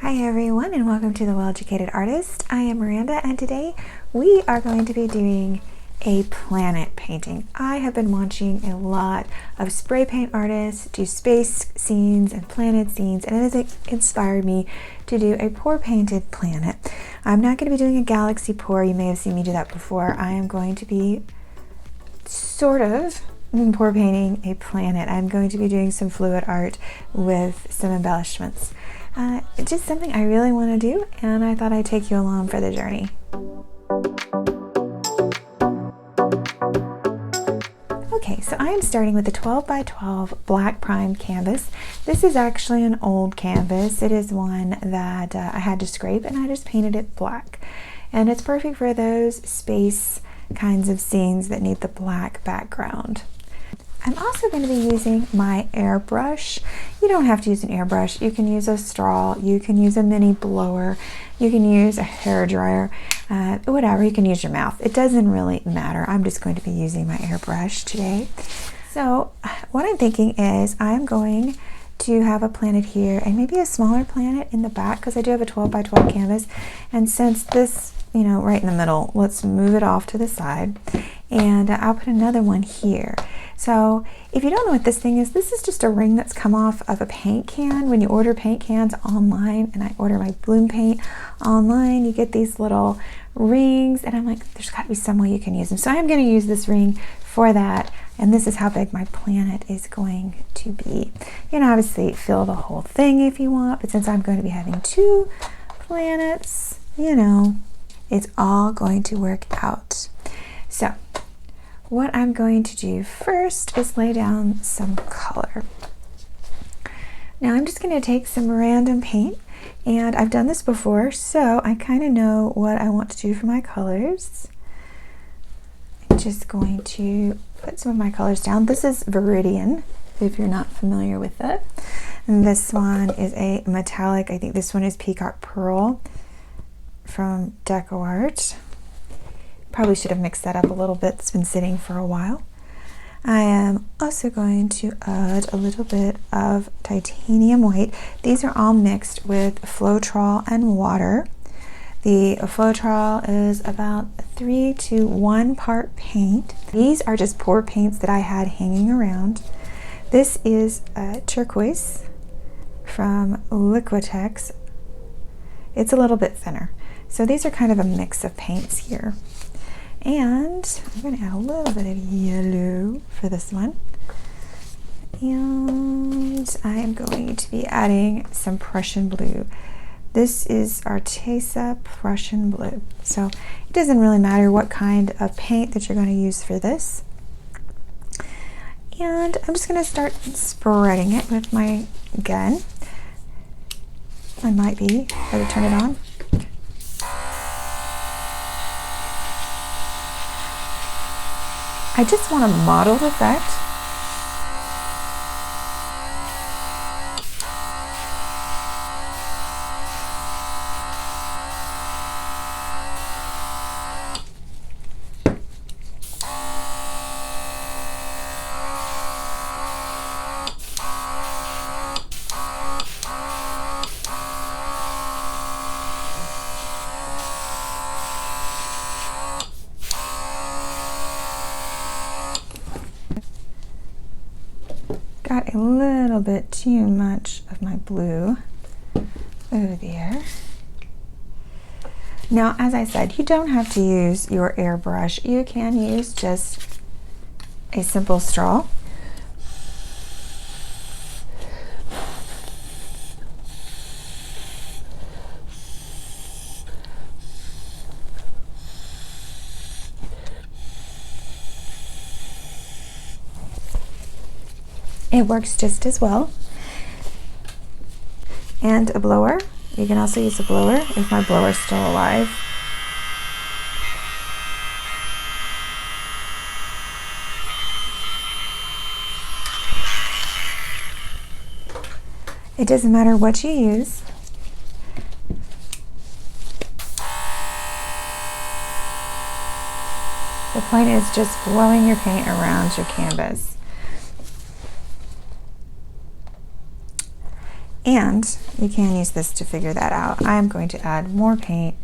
Hi everyone, and welcome to The Well-Educated Artist. I am Miranda, and today we are going to be doing a planet painting. I have been watching a lot of spray paint artists do space scenes and planet scenes, and it has inspired me to do a pour painted planet. I'm not going to be doing a galaxy pour. You may have seen me do that before. I am going to be sort of pour painting a planet. I'm going to be doing some fluid art with some embellishments. Just something I really want to do, and I thought I'd take you along for the journey. Okay, so I am starting with a 12 by 12 black primed canvas. This is actually an old canvas. It is one that I had to scrape, and I just painted it black. And it's perfect for those space kinds of scenes that need the black background. I'm also going to be using my airbrush. You don't have to use an airbrush. You can use a straw, you can use a mini blower, you can use a hair dryer, whatever. You can use your mouth. It doesn't really matter. I'm just going to be using my airbrush today. So what I'm thinking is I'm going to have a planet here and maybe a smaller planet in the back, because I do have a 12 by 12 canvas. And since this, right in the middle, let's move it off to the side, and I'll put another one here. So if you don't know what this thing is, this is just a ring that's come off of a paint can. When you order paint cans online, and I order my bloom paint online, you get these little rings, and I'm like, there's got to be some way you can use them. So I'm going to use this ring for that, and this is how big my planet is going to be. You can obviously fill the whole thing if you want, but since I'm going to be having two planets, it's all going to work out. So what I'm going to do first is lay down some color. Now I'm just going to take some random paint, and I've done this before, so I kind of know what I want to do for my colors. I'm just going to put some of my colors down. This is Viridian, if you're not familiar with it. And this one is a metallic. I think this one is Peacock Pearl from DecoArt. Probably should have mixed that up a little bit. It's been sitting for a while. I am also going to add a little bit of titanium white. These are all mixed with Floetrol and water. The Floetrol is about 3 to 1 part paint. These are just pour paints that I had hanging around. This is turquoise from Liquitex. It's a little bit thinner. So these are kind of a mix of paints here. And I'm going to add a little bit of yellow for this one. And I am going to be adding some Prussian blue. This is Arteza Prussian blue. So it doesn't really matter what kind of paint that you're going to use for this. And I'm just going to start spreading it with my gun. I might be able to turn it on. I just want a mottled effect. Got a little bit too much of my blue over there. Now, as I said, you don't have to use your airbrush. You can use just a simple straw. It works just as well. And a blower. You can also use a blower if my blower's still alive. It doesn't matter what you use. The point is just blowing your paint around your canvas. And you can use this to figure that out. I'm going to add more paint.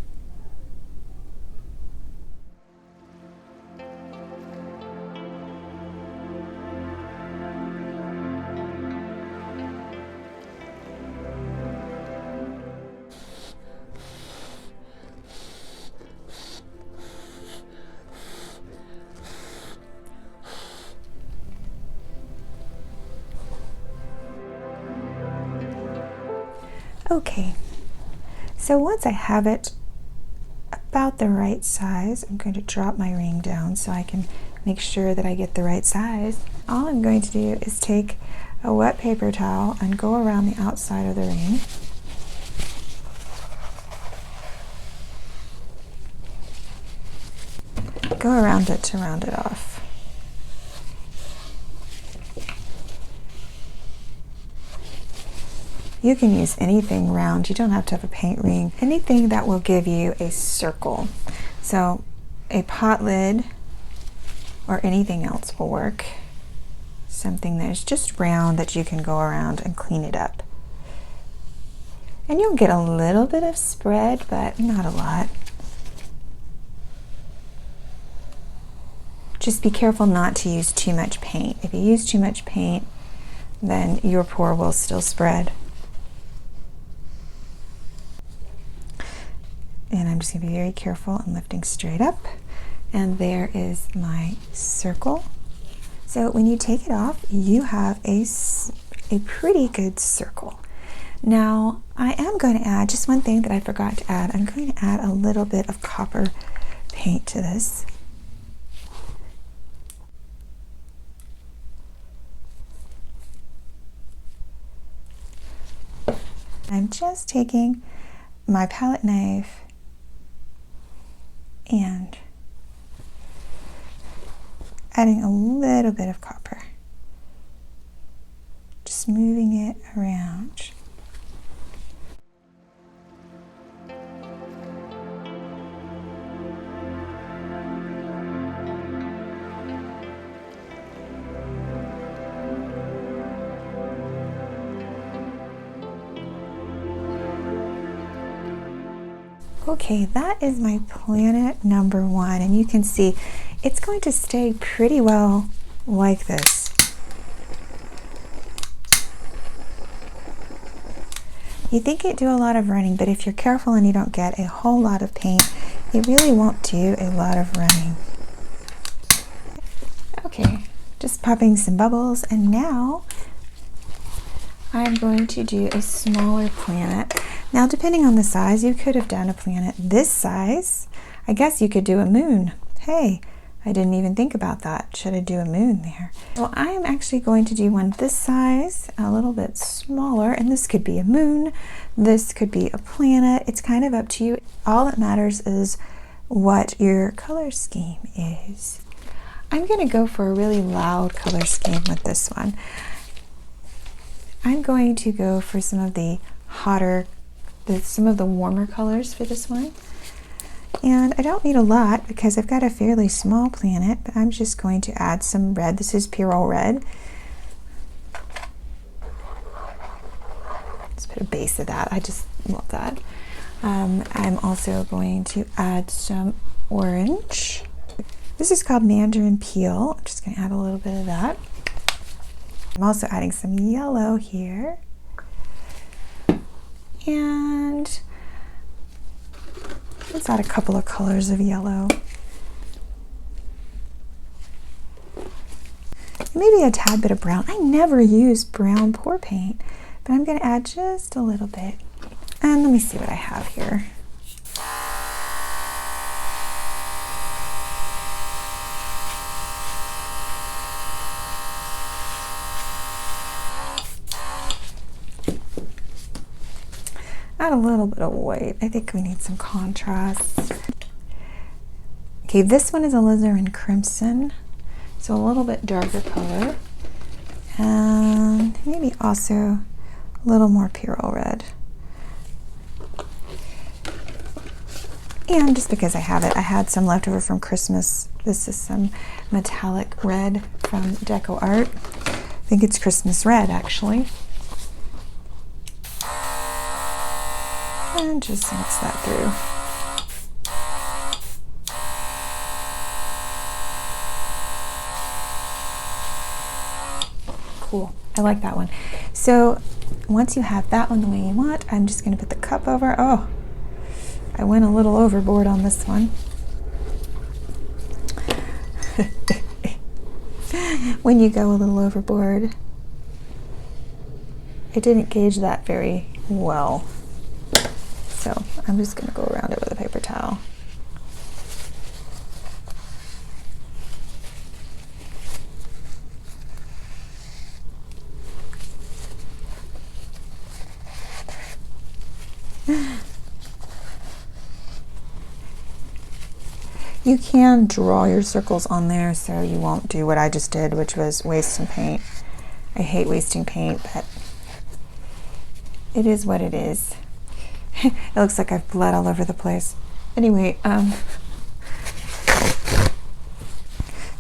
Okay, so once I have it about the right size, I'm going to drop my ring down so I can make sure that I get the right size. All I'm going to do is take a wet paper towel and go around the outside of the ring. Go around it to round it off. You can use anything round. You don't have to have a paint ring. Anything that will give you a circle. So a pot lid or anything else will work. Something that is just round that you can go around and clean it up. And you'll get a little bit of spread, but not a lot. Just be careful not to use too much paint. If you use too much paint, then your pour will still spread. And I'm just going to be very careful and lifting straight up. And there is my circle. So when you take it off, you have a pretty good circle. Now, I am going to add just one thing that I forgot to add. I'm going to add a little bit of copper paint to this. I'm just taking my palette knife and adding a little bit of copper, just moving it around. Okay, that is my planet number 1, and you can see it's going to stay pretty well like this. You think it'd do a lot of running, but if you're careful and you don't get a whole lot of paint, it really won't do a lot of running. Okay, just popping some bubbles, and now I'm going to do a smaller planet. Now, depending on the size, you could have done a planet this size. I guess you could do a moon. Hey, I didn't even think about that. Should I do a moon there? Well, I am actually going to do one this size, a little bit smaller, and this could be a moon. This could be a planet. It's kind of up to you. All that matters is what your color scheme is. I'm going to go for a really loud color scheme with this one. I'm going to go for some of the some of the warmer colors for this one. And I don't need a lot because I've got a fairly small planet, but I'm just going to add some red. This is Purell Red. Let's put a base of that. I just love that. I'm also going to add some orange. This is called Mandarin Peel. I'm just going to add a little bit of that. I'm also adding some yellow here. And let's add a couple of colors of yellow. Maybe a tad bit of brown. I never use brown pour paint, but I'm going to add just a little bit. And let me see what I have here. Add a little bit of white. I think we need some contrast. Okay, this one is alizarin crimson, so a little bit darker color. And maybe also a little more Purell Red. And just because I have it, I had some leftover from Christmas. This is some metallic red from Deco Art. I think it's Christmas red, actually. And just mix that through. Cool, I like that one. So once you have that one the way you want, I'm just gonna put the cup over. Oh, I went a little overboard on this one. When you go a little overboard, I didn't gauge that very well. So I'm just gonna go around it with a paper towel. You can draw your circles on there so you won't do what I just did, which was waste some paint. I hate wasting paint, but it is what it is. It looks like I've bled all over the place. Anyway,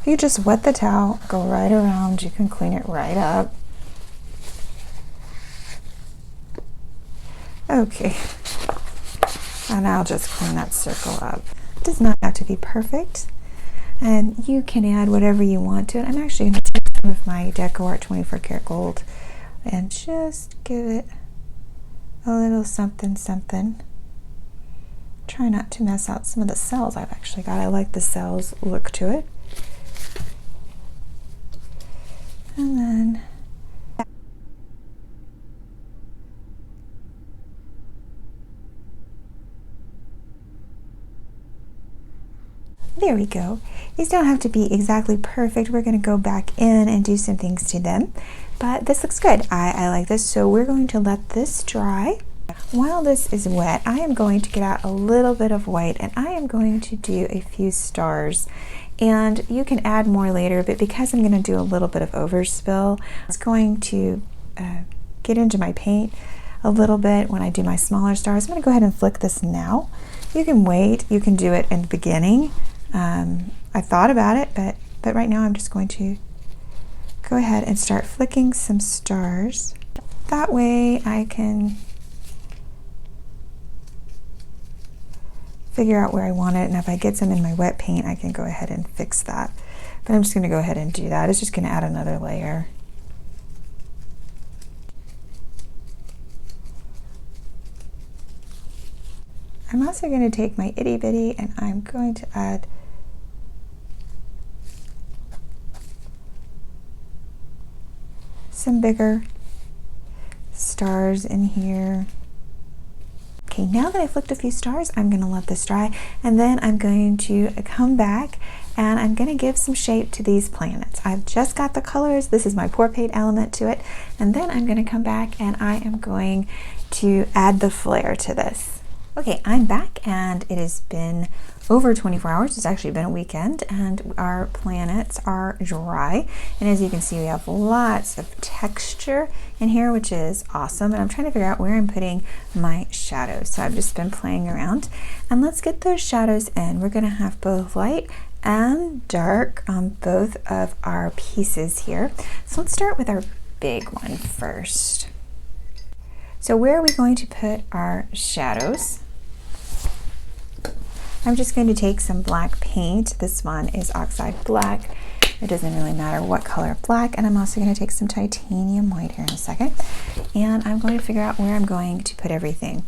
you just wet the towel, go right around, you can clean it right up. Okay, and I'll just clean that circle up. It does not have to be perfect, and you can add whatever you want to it. I'm actually going to take some of my Decor 24 karat gold and just give it a little something something. Try not to mess out some of the cells I've actually got. I like the cells look to it. And then there we go. These don't have to be exactly perfect. We're going to go back in and do some things to them. But this looks good. I like this. So we're going to let this dry. While this is wet, I am going to get out a little bit of white and I am going to do a few stars. And you can add more later, but because I'm going to do a little bit of overspill, it's going to get into my paint a little bit when I do my smaller stars. I'm going to go ahead and flick this now. You can wait. You can do it in the beginning. I thought about it, but right now I'm just going to go ahead and start flicking some stars. That way I can figure out where I want it, and if I get some in my wet paint, I can go ahead and fix that. But I'm just going to go ahead and do that. It's just going to add another layer. I'm also going to take my itty bitty and I'm going to add some bigger stars in here. Okay, now that I flicked a few stars, I'm going to let this dry, and then I'm going to come back and I'm going to give some shape to these planets. I've just got the colors. This is my pour paint element to it, and then I'm going to come back and I am going to add the flare to this. Okay, I'm back and it has been over 24 hours. It's actually been a weekend and our planets are dry. And as you can see, we have lots of texture in here, which is awesome. And I'm trying to figure out where I'm putting my shadows. So I've just been playing around, and let's get those shadows in. We're gonna have both light and dark on both of our pieces here. So let's start with our big one first. So where are we going to put our shadows? I'm just going to take some black paint. This one is oxide black. It doesn't really matter what color of black. And I'm also going to take some titanium white here in a second. And I'm going to figure out where I'm going to put everything.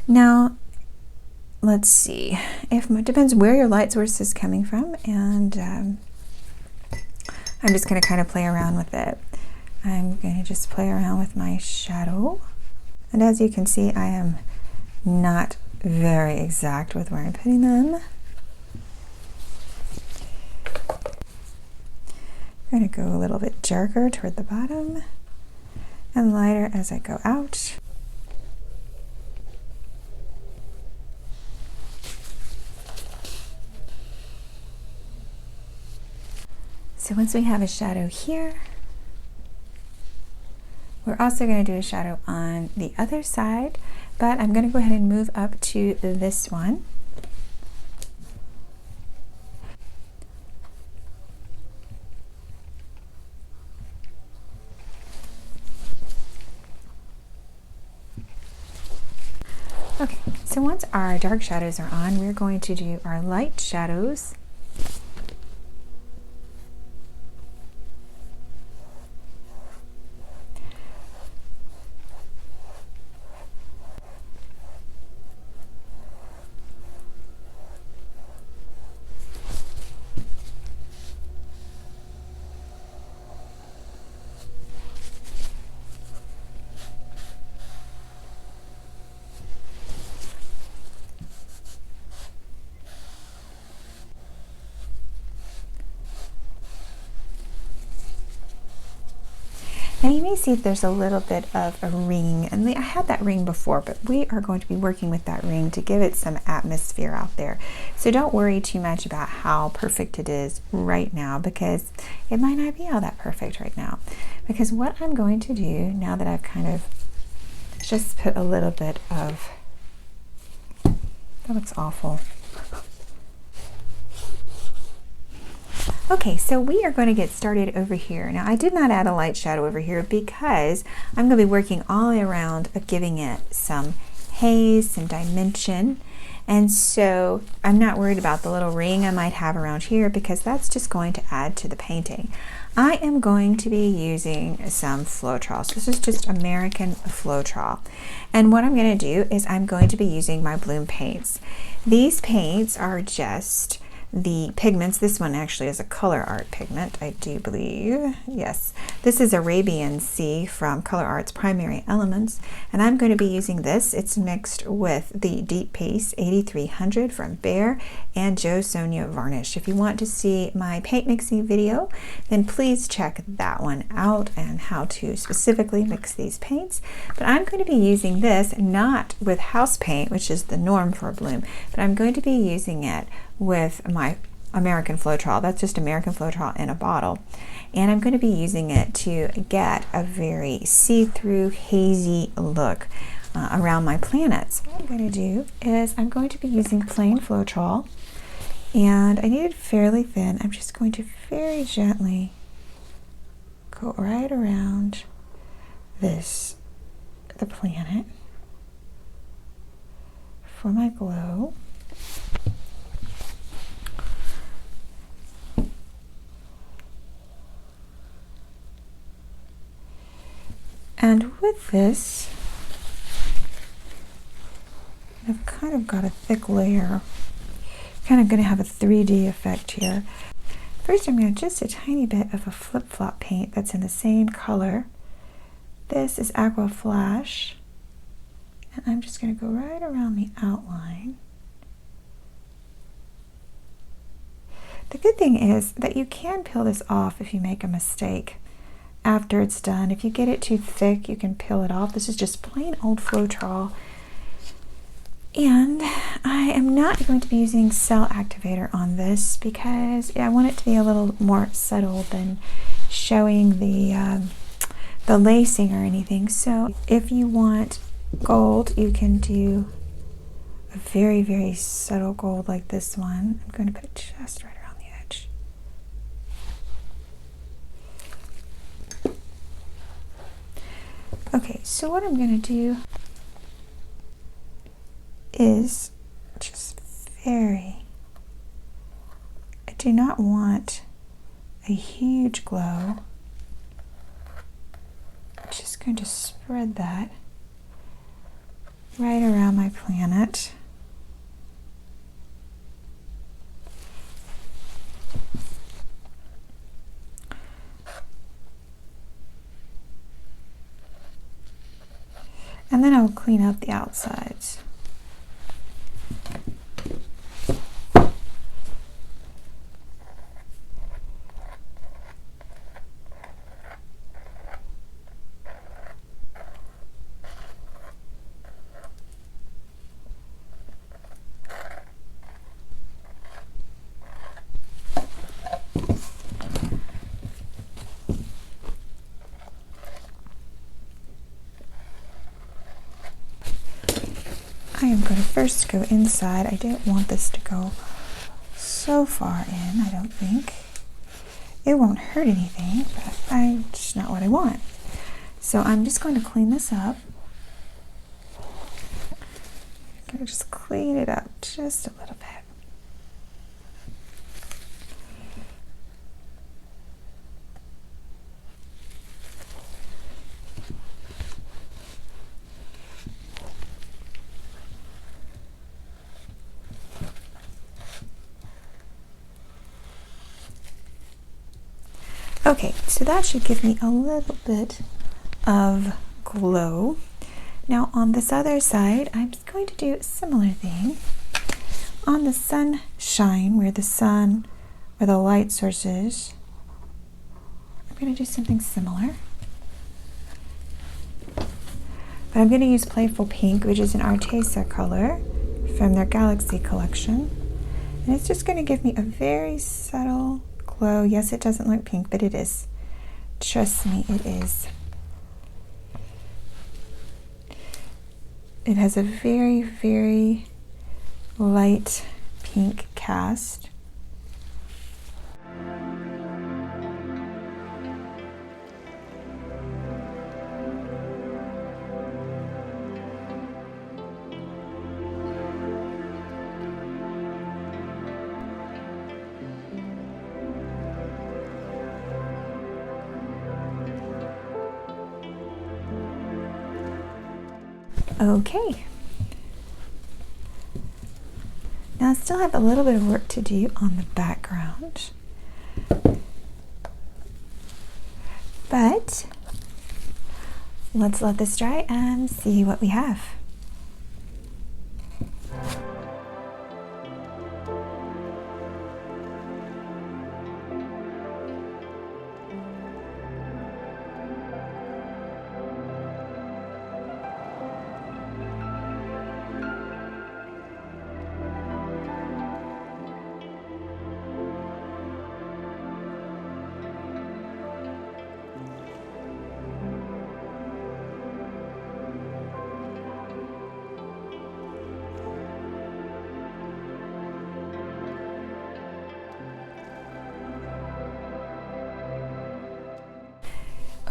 Now, let's see. It depends where your light source is coming from. And I'm just going to kind of play around with it. I'm going to just play around with my shadow. And as you can see, I am not very exact with where I'm putting them. I'm going to go a little bit darker toward the bottom and lighter as I go out. So once we have a shadow here, we're also going to do a shadow on the other side, but I'm going to go ahead and move up to this one. Okay, so once our dark shadows are on, we're going to do our light shadows. Now you may see there's a little bit of a ring, and I had that ring before, but we are going to be working with that ring to give it some atmosphere out there. So don't worry too much about how perfect it is right now, because it might not be all that perfect right now. Because what I'm going to do, now that I've kind of just put a little bit of, that looks awful. Okay, so we are going to get started over here. Now I did not add a light shadow over here because I'm going to be working all the way around of giving it some haze, some dimension. And so I'm not worried about the little ring I might have around here because that's just going to add to the painting. I am going to be using some Floetrol. So this is just American Floetrol. And what I'm going to do is I'm going to be using my Bloom paints. These paints are just the pigments. This one actually is a color art pigment, I do believe. Yes, this is Arabian Sea from Color Art's Primary Elements, and I'm going to be using this. It's mixed with the Deep Paste 8300 from Behr and Jo Sonja Varnish. If you want to see my paint mixing video, then please check that one out and how to specifically mix these paints. But I'm going to be using this not with house paint, which is the norm for Bloom, but I'm going to be using it with my American Floetrol. That's just American Floetrol in a bottle. And I'm going to be using it to get a very see-through, hazy look around my planets. What I'm going to do is I'm going to be using plain Floetrol, and I need it fairly thin. I'm just going to very gently go right around the planet for my glow. And with this, I've kind of got a thick layer, kind of going to have a 3D effect here. First, I'm going to just a tiny bit of a flip-flop paint that's in the same color. This is Aqua Flash, and I'm just going to go right around the outline. The good thing is that you can peel this off if you make a mistake after it's done. If you get it too thick, you can peel it off. This is just plain old Floetrol. And I am not going to be using cell activator on this because I want it to be a little more subtle than showing the lacing or anything. So if you want gold, you can do a very, very subtle gold like this one. I'm going to put it just right around the edge. Okay, so what I'm going to do is just I do not want a huge glow. I'm just going to spread that right around my planet. And then I'll clean up the outsides. I am going to first go inside. I didn't want this to go so far in, I don't think. It won't hurt anything, but it's just not what I want. So I'm just going to clean this up. kind of just clean it up just a little bit. Okay, so that should give me a little bit of glow. Now on this other side, I'm just going to do a similar thing. On the sunshine, where the light source is, I'm going to do something similar. But I'm going to use Playful Pink, which is an Arteza color from their Galaxy collection. And it's just going to give me a very subtle glow. Yes, it doesn't look pink, but it is. Trust me, it is. It has a very, very light pink cast. Okay. Now I still have a little bit of work to do on the background, but let's let this dry and see what we have.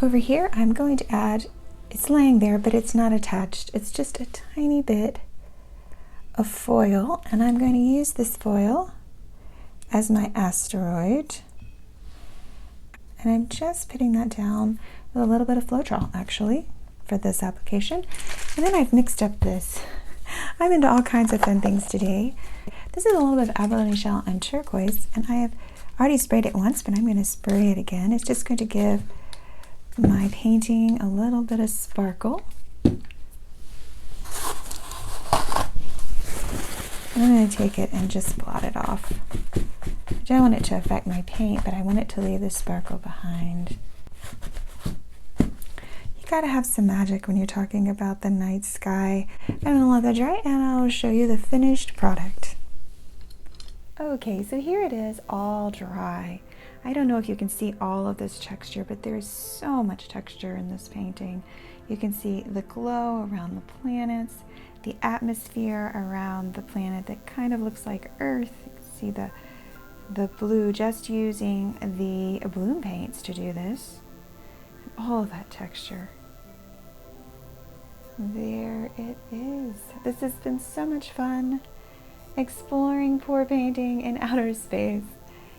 Over here, I'm going to add, it's laying there, but it's not attached. It's just a tiny bit of foil, and I'm going to use this foil as my asteroid. And I'm just putting that down with a little bit of Floetrol, actually, for this application. And then I've mixed up this. I'm into all kinds of fun things today. This is a little bit of abalone shell and turquoise, and I have already sprayed it once, but I'm going to spray it again. It's just going to give my painting a little bit of sparkle. I'm going to take it and just blot it off. I don't want it to affect my paint, but I want it to leave the sparkle behind. You gotta have some magic when you're talking about the night sky. I'm going to let that dry and I'll show you the finished product. Okay, so here it is all dry. I don't know if you can see all of this texture, but there's so much texture in this painting. You can see the glow around the planets, the atmosphere around the planet that kind of looks like Earth. You can see the blue, just using the bloom paints to do this. And all of that texture. There it is. This has been so much fun exploring pour painting in outer space.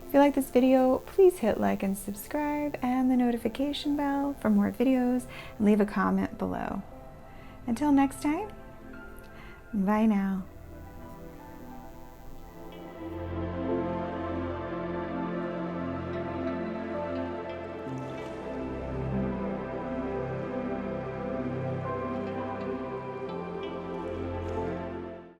If you like this video, please hit like and subscribe and the notification bell for more videos, and leave a comment below. Until next time, bye now.